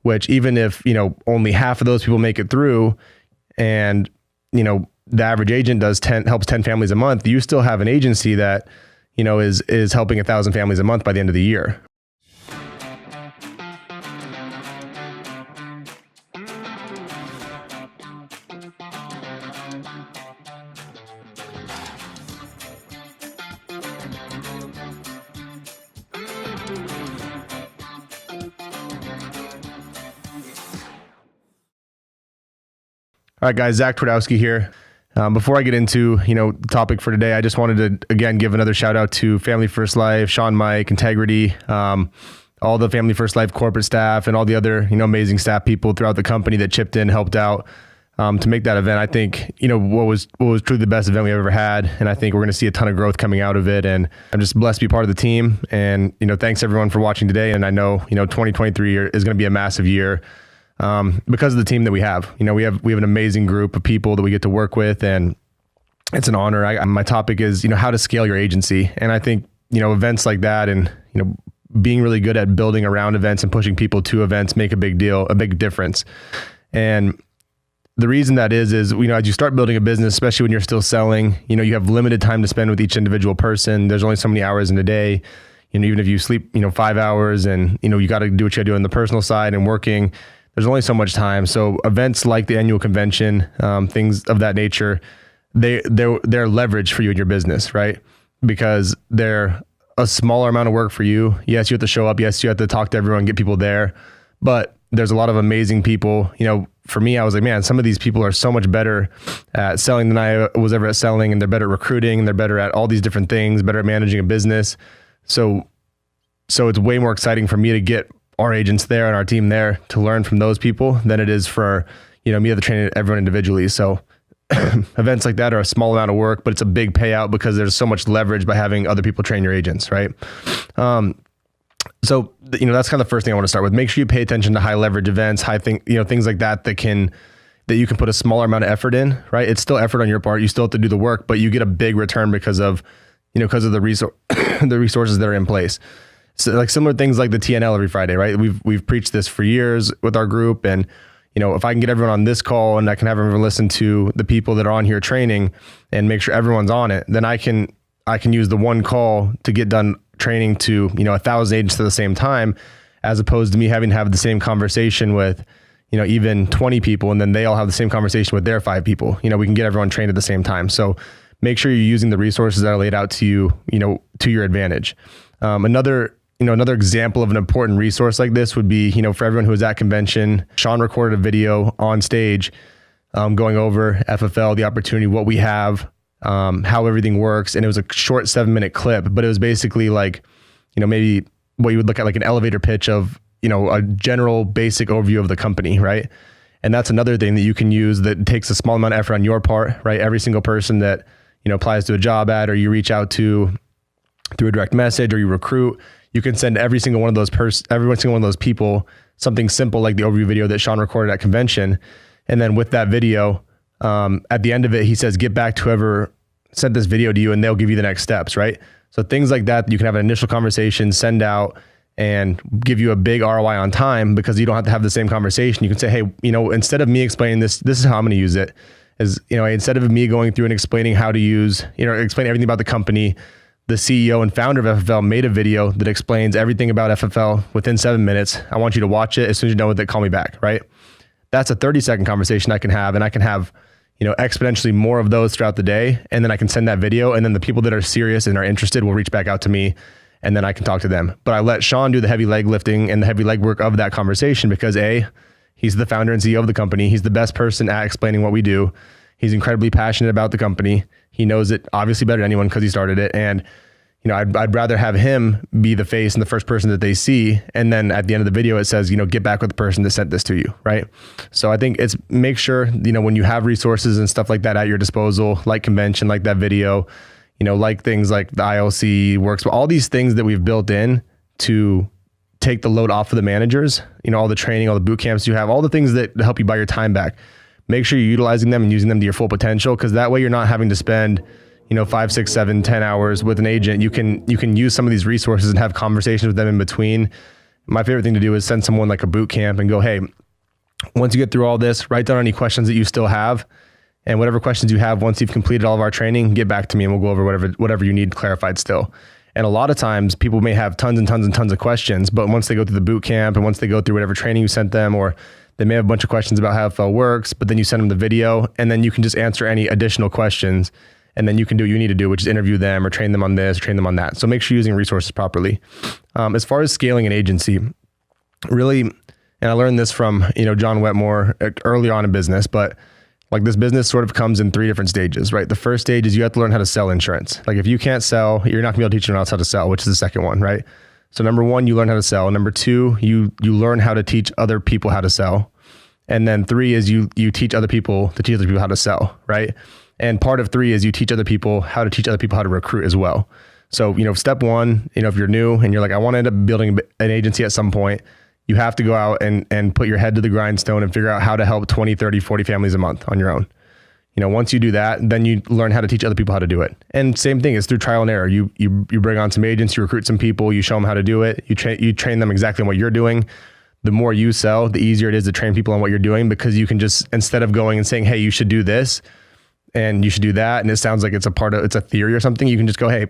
which even if, only half of those people make it through and, the average agent helps 10 families a month, you still have an agency that, is helping 1,000 families a month by the end of the year. All right, guys, Zac Twardowski here. Before I get into, the topic for today, I just wanted to, again, give another shout out to Family First Life, Sean, Mike, Integrity, all the Family First Life corporate staff and all the other, amazing staff people throughout the company that chipped in, helped out to make that event. I think, what was truly the best event we ever had. And I think we're going to see a ton of growth coming out of it. And I'm just blessed to be part of the team. And, thanks everyone for watching today. And I know, 2023 is going to be a massive year. Because of the team that we have, we have an amazing group of people that we get to work with, and it's an honor. My topic is, how to scale your agency. And I think, events like that and, being really good at building around events and pushing people to events make a big difference. And the reason that is, as you start building a business, especially when you're still selling, you have limited time to spend with each individual person. There's only so many hours in a day. Even if you sleep, 5 hours and, you got to do what you got to do on the personal side and working, there's only so much time. So events like the annual convention, things of that nature, they're leverage for you in your business, right? Because they're a smaller amount of work for you. Yes, you have to show up. Yes, you have to talk to everyone, get people there. But there's a lot of amazing people. For me, I was like, man, some of these people are so much better at selling than I was ever at selling, and they're better at recruiting, and they're better at all these different things, better at managing a business. So it's way more exciting for me to get our agents there and our team there to learn from those people than it is for, me to train everyone individually. So events like that are a small amount of work, but it's a big payout because there's so much leverage by having other people train your agents, right? So, that's kind of the first thing I want to start with. Make sure you pay attention to high leverage events, things like that that you can put a smaller amount of effort in, right? It's still effort on your part. You still have to do the work, but you get a big return because of the the resources that are in place. So like similar things like the TNL every Friday, right? We've preached this for years with our group. And, if I can get everyone on this call and I can have everyone listen to the people that are on here training and make sure everyone's on it, then I can use the one call to get done training to, 1,000 agents at the same time, as opposed to me having to have the same conversation with, even 20 people, and then they all have the same conversation with their 5 people. We can get everyone trained at the same time. So make sure you're using the resources that are laid out to you, to your advantage. Another example of an important resource like this would be, for everyone who was at convention, Sean recorded a video on stage going over FFL, the opportunity, what we have, how everything works. And it was a short 7-minute clip, but it was basically like, maybe what you would look at like an elevator pitch of, a general basic overview of the company, right? And that's another thing that you can use that takes a small amount of effort on your part, right? Every single person that, applies to a job ad or you reach out to through a direct message or you recruit, you can send every single one of those people something simple like the overview video that Sean recorded at convention. And then with that video, at the end of it, he says, get back to whoever sent this video to you and they'll give you the next steps, right? So things like that, you can have an initial conversation, send out and give you a big ROI on time because you don't have to have the same conversation. You can say, hey, instead of me explaining this is how I'm going to use it. Instead of me going through and explaining how to use, explain everything about the company, the CEO and founder of FFL made a video that explains everything about FFL within 7 minutes. I want you to watch it. As soon as you're done with it, call me back, right? That's a 30-second conversation I can have, and I can have, exponentially more of those throughout the day. And then I can send that video, and then the people that are serious and are interested will reach back out to me, and then I can talk to them. But I let Sean do the heavy leg lifting and the heavy leg work of that conversation because he's the founder and CEO of the company. He's the best person at explaining what we do. He's incredibly passionate about the company. He knows it obviously better than anyone because he started it. And, I'd rather have him be the face and the first person that they see. And then at the end of the video, it says, get back with the person that sent this to you. Right. So I think it's make sure, when you have resources and stuff like that at your disposal, like convention, like that video, like things like the ILC works, all these things that we've built in to take the load off of the managers, all the training, all the boot camps you have, all the things that help you buy your time back. Make sure you're utilizing them and using them to your full potential. Cause that way you're not having to spend 5, 6, 7, 10 hours with an agent. You can use some of these resources and have conversations with them in between my favorite thing to do is send someone like a boot camp and go, hey, once you get through all this, write down any questions that you still have. And whatever questions you have, once you've completed all of our training, get back to me and we'll go over whatever you need clarified still. And a lot of times people may have tons and tons and tons of questions, but once they go through the boot camp and once they go through whatever training you sent them, or they may have a bunch of questions about how FL works, but then you send them the video and then you can just answer any additional questions. And then you can do what you need to do, which is interview them or train them on this, or train them on that. So make sure you're using resources properly. As far as scaling an agency, really, and I learned this from, John Wetmore early on in business, but like this business sort of comes in 3 different stages, right? The first stage is you have to learn how to sell insurance. Like if you can't sell, you're not gonna be able to teach anyone else how to sell, which is the second one, right? So number 1, you learn how to sell. Number 2, you learn how to teach other people how to sell. And then 3 is you teach other people to teach other people how to sell, right? And part of 3 is you teach other people how to teach other people how to recruit as well. So, step 1, if you're new and you're like, I want to end up building an agency at some point, you have to go out and put your head to the grindstone and figure out how to help 20, 30, 40 families a month on your own. Once you do that, then you learn how to teach other people how to do it. And same thing is through trial and error. You bring on some agents, you recruit some people, you show them how to do it. You train them exactly on what you're doing. The more you sell, the easier it is to train people on what you're doing, because you can just, instead of going and saying, hey, you should do this and you should do that, and it sounds like it's a theory or something, you can just go, hey,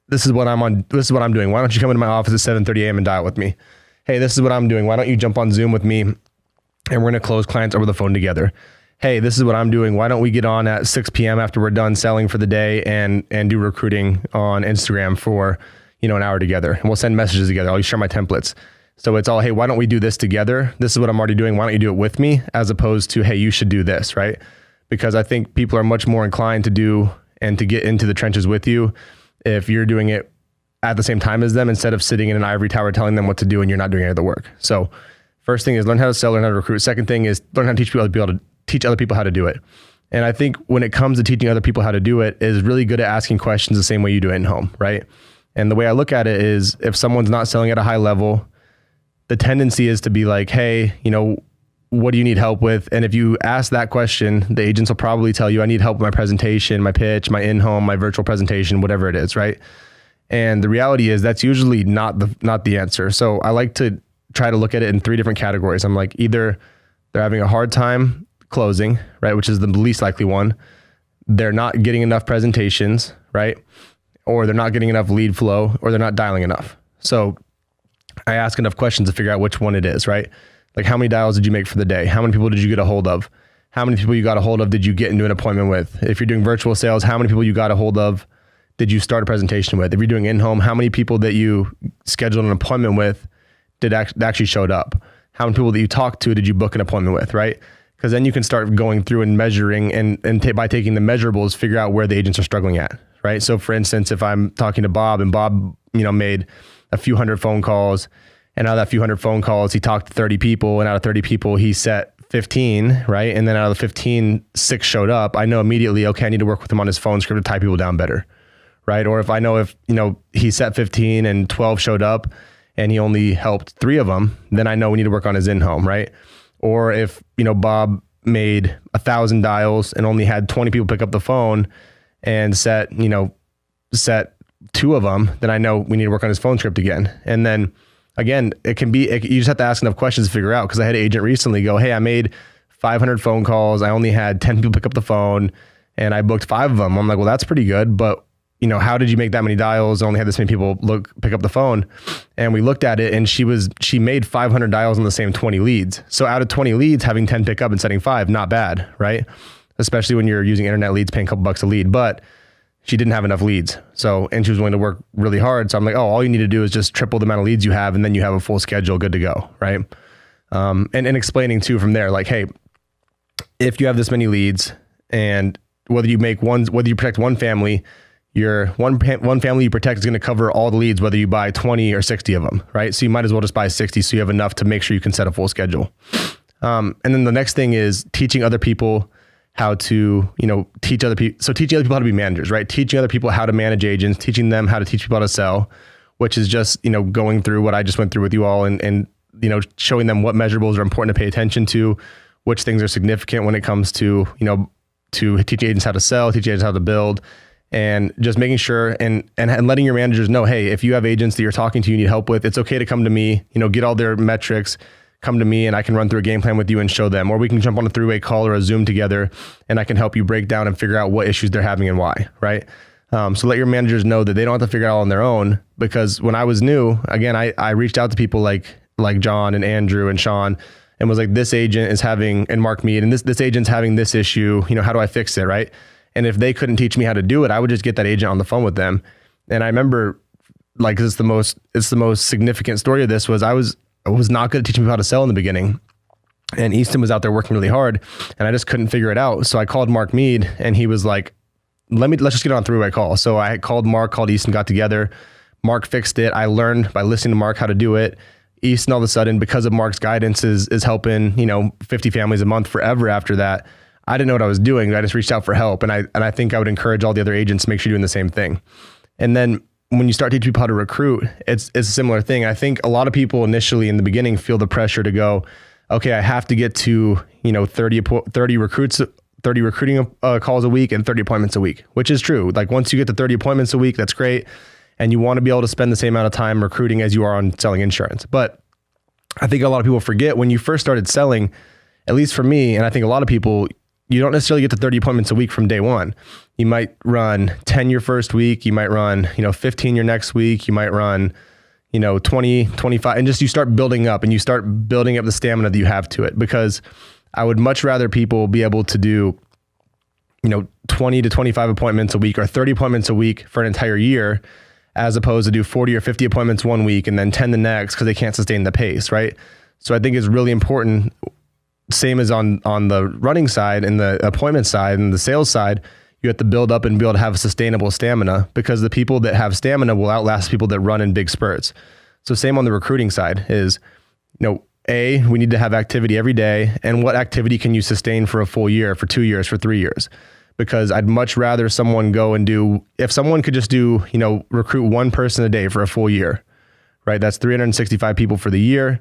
this is what I'm doing. Why don't you come into my office at 7:30 a.m. and dial with me? Hey, this is what I'm doing. Why don't you jump on Zoom with me and we're going to close clients over the phone together? Hey, this is what I'm doing. Why don't we get on at 6 p.m. after we're done selling for the day and do recruiting on Instagram for, an hour together, and we'll send messages together. I'll share my templates. So it's all, hey, why don't we do this together? This is what I'm already doing. Why don't you do it with me? As opposed to, hey, you should do this, right? Because I think people are much more inclined to do and to get into the trenches with you if you're doing it at the same time as them, instead of sitting in an ivory tower telling them what to do and you're not doing any of the work. So first thing is learn how to sell, learn how to recruit. Second thing is learn how to teach other people how to do it. And I think when it comes to teaching other people how to do it, is really good at asking questions the same way you do it in home, right? And the way I look at it is, if someone's not selling at a high level, the tendency is to be like, hey, what do you need help with? And if you ask that question, the agents will probably tell you, I need help with my presentation, my pitch, my in-home, my virtual presentation, whatever it is, right? And the reality is that's usually not the answer. So I like to try to look at it in 3 different categories. I'm like, either they're having a hard time closing, right? Which is the least likely one. They're not getting enough presentations, right? Or they're not getting enough lead flow, or they're not dialing enough. So I ask enough questions to figure out which one it is, right? Like, how many dials did you make for the day? How many people did you get a hold of? How many people you got a hold of did you get into an appointment with? If you're doing virtual sales, how many people you got a hold of did you start a presentation with? If you're doing in-home, how many people that you scheduled an appointment with did actually showed up? How many people that you talked to did you book an appointment with, right? Because then you can start going through and measuring and by taking the measurables, figure out where the agents are struggling at, right? So for instance, if I'm talking to Bob and Bob, made a few hundred phone calls, and out of that few hundred phone calls, he talked to 30 people, and out of 30 people, he set 15, right? And then out of the 15, 6 showed up. I know immediately, okay, I need to work with him on his phone script to tie people down better, right? Or if I know he set 15 and 12 showed up and he only helped 3 of them, then I know we need to work on his in-home, right? Or if, Bob made 1,000 dials and only had 20 people pick up the phone and set 2 of them, then I know we need to work on his phone script again. And then again, you just have to ask enough questions to figure out. Because I had an agent recently go, hey, I made 500 phone calls. I only had 10 people pick up the phone and I booked 5 of them. I'm like, well, that's pretty good. But how did you make that many dials? Only had this many people pick up the phone. And we looked at it, and she made 500 dials on the same 20 leads. So out of 20 leads, having 10 pick up and setting 5, not bad, right? Especially when you're using internet leads, paying a couple bucks a lead. But she didn't have enough leads. And she was willing to work really hard. So I'm like, oh, all you need to do is just triple the amount of leads you have, and then you have a full schedule good to go, right? And explaining too from there, like, hey, if you have this many leads, and whether you protect one family, your one family you protect is going to cover all the leads, whether you buy 20 or 60 of them, right? So you might as well just buy 60, so you have enough to make sure you can set a full schedule. And then the next thing is teaching other people how to, teach other people. So teaching other people how to be managers, right? Teaching other people how to manage agents, teaching them how to teach people how to sell, which is just, going through what I just went through with you all and showing them what measurables are important to pay attention to, which things are significant when it comes to, to teach agents how to sell, teach agents how to build, and just making sure and letting your managers know, hey, if you have agents that you're talking to, you need help with, it's okay to come to me, get all their metrics, come to me and I can run through a game plan with you and show them, or we can jump on a three-way call or a Zoom together and I can help you break down and figure out what issues they're having and why, right? So let your managers know that they don't have to figure it out on their own, because when I was new, again, I reached out to people like John and Andrew and Sean and was like, this agent is having, and Mark Mead, and this agent's having this issue, how do I fix it, right? And if they couldn't teach me how to do it, I would just get that agent on the phone with them. And I remember, like, it's the most significant story of this was I was not good at teaching people how to sell in the beginning. And Easton was out there working really hard and I just couldn't figure it out. So I called Mark Mead and he was like, let's just get on a three-way call. So I called Mark, called Easton, got together. Mark fixed it. I learned by listening to Mark how to do it. Easton all of a sudden, because of Mark's guidance, is helping, 50 families a month forever after that. I didn't know what I was doing. I just reached out for help. And I think I would encourage all the other agents to make sure you're doing the same thing. And then when you start teaching people how to recruit, it's a similar thing. I think a lot of people initially in the beginning feel the pressure to go, okay, I have to get to, 30 recruiting calls a week and 30 appointments a week, which is true. Like once you get to 30 appointments a week, that's great. And you want to be able to spend the same amount of time recruiting as you are on selling insurance. But I think a lot of people forget when you first started selling, at least for me, and I think a lot of people, you don't necessarily get to 30 appointments a week from day one. You might run 10 your first week. You might run, 15 your next week. You might run, 20, 25, and just you start building up and you start building up the stamina that you have to it. Because I would much rather people be able to do, 20 to 25 appointments a week or 30 appointments a week for an entire year, as opposed to do 40 or 50 appointments one week and then 10 the next, because they can't sustain the pace, right? So I think it's really important, same as on the running side and the appointment side and the sales side, you have to build up and be able to have sustainable stamina, because the people that have stamina will outlast people that run in big spurts. So same on the recruiting side is, we need to have activity every day. And what activity can you sustain for a full year, for 2 years, for 3 years? Because I'd much rather someone go and if someone could just do, recruit one person a day for a full year, right? That's 365 people for the year.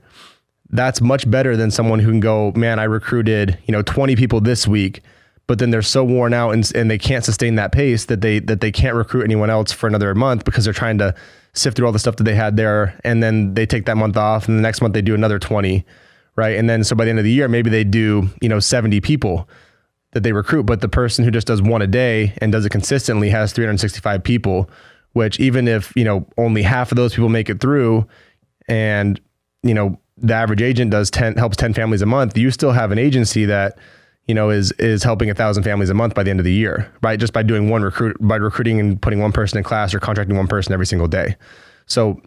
That's much better than someone who can go, man, I recruited, 20 people this week, but then they're so worn out and they can't sustain that pace that they can't recruit anyone else for another month, because they're trying to sift through all the stuff that they had there. And then they take that month off and the next month they do another 20, right? And then so by the end of the year, maybe they do, 70 people that they recruit, but the person who just does one a day and does it consistently has 365 people, which even if, only half of those people make it through and, the average agent helps 10 families a month, you still have an agency that, is helping 1,000 families a month by the end of the year, right? Just by doing by recruiting and putting one person in class or contracting one person every single day. So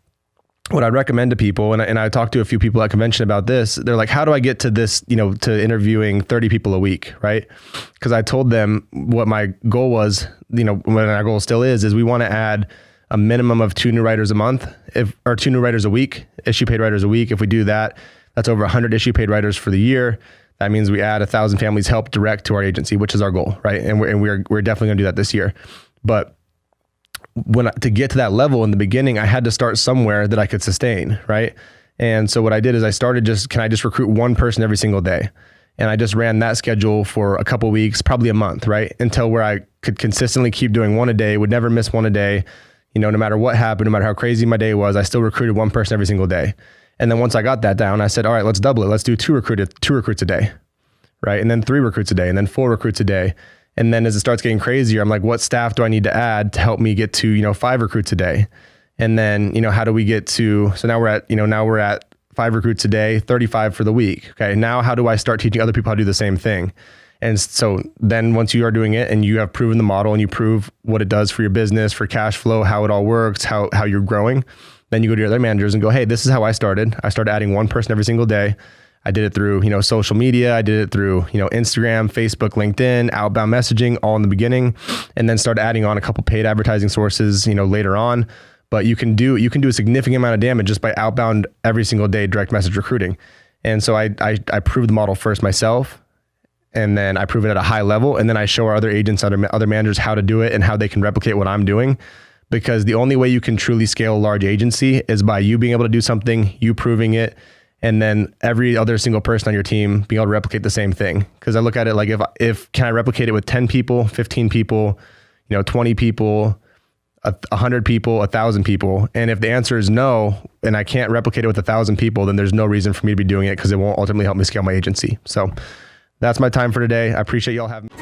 what I'd recommend to people, and I talked to a few people at convention about this, they're like, how do I get to this, to interviewing 30 people a week, right? Because I told them what my goal was, what our goal still is we want to add a minimum of 2 new writers a month, or 2 new writers a week, issue paid writers a week. If we do that, that's over 100 issue paid writers for the year. That means we add 1,000 families help direct to our agency, which is our goal, right? And we're definitely going to do that this year. But to get to that level in the beginning, I had to start somewhere that I could sustain, right? And so what I did is I started can I just recruit one person every single day? And I just ran that schedule for a couple weeks, probably a month, right? Until where I could consistently keep doing one a day, would never miss one a day. No matter what happened, no matter how crazy my day was, I still recruited one person every single day. And then once I got that down, I said, all right, let's double it. Let's do 2 recruits a day, right? And then 3 recruits a day, and then 4 recruits a day. And then as it starts getting crazier, I'm like, what staff do I need to add to help me get to, 5 recruits a day? And then, how do we get to, so now we're at 5 recruits a day, 35 for the week. Okay. Now how do I start teaching other people how to do the same thing? And so then once you are doing it and you have proven the model and you prove what it does for your business, for cash flow, how it all works, how you're growing, then you go to your other managers and go, hey, this is how I started. I started adding one person every single day. I did it through, social media. I did it through, Instagram, Facebook, LinkedIn, outbound messaging, all in the beginning, and then started adding on a couple paid advertising sources, later on. But you can do a significant amount of damage just by outbound every single day, direct message recruiting. And so I proved the model first myself. And then I prove it at a high level. And then I show our other agents, other managers how to do it and how they can replicate what I'm doing. Because the only way you can truly scale a large agency is by you being able to do something, you proving it, and then every other single person on your team being able to replicate the same thing. Because I look at it like if can I replicate it with 10 people, 15 people, 20 people, 100 people, 1,000 people. And if the answer is no, and I can't replicate it with 1,000 people, then there's no reason for me to be doing it because it won't ultimately help me scale my agency. So that's my time for today. I appreciate y'all having me.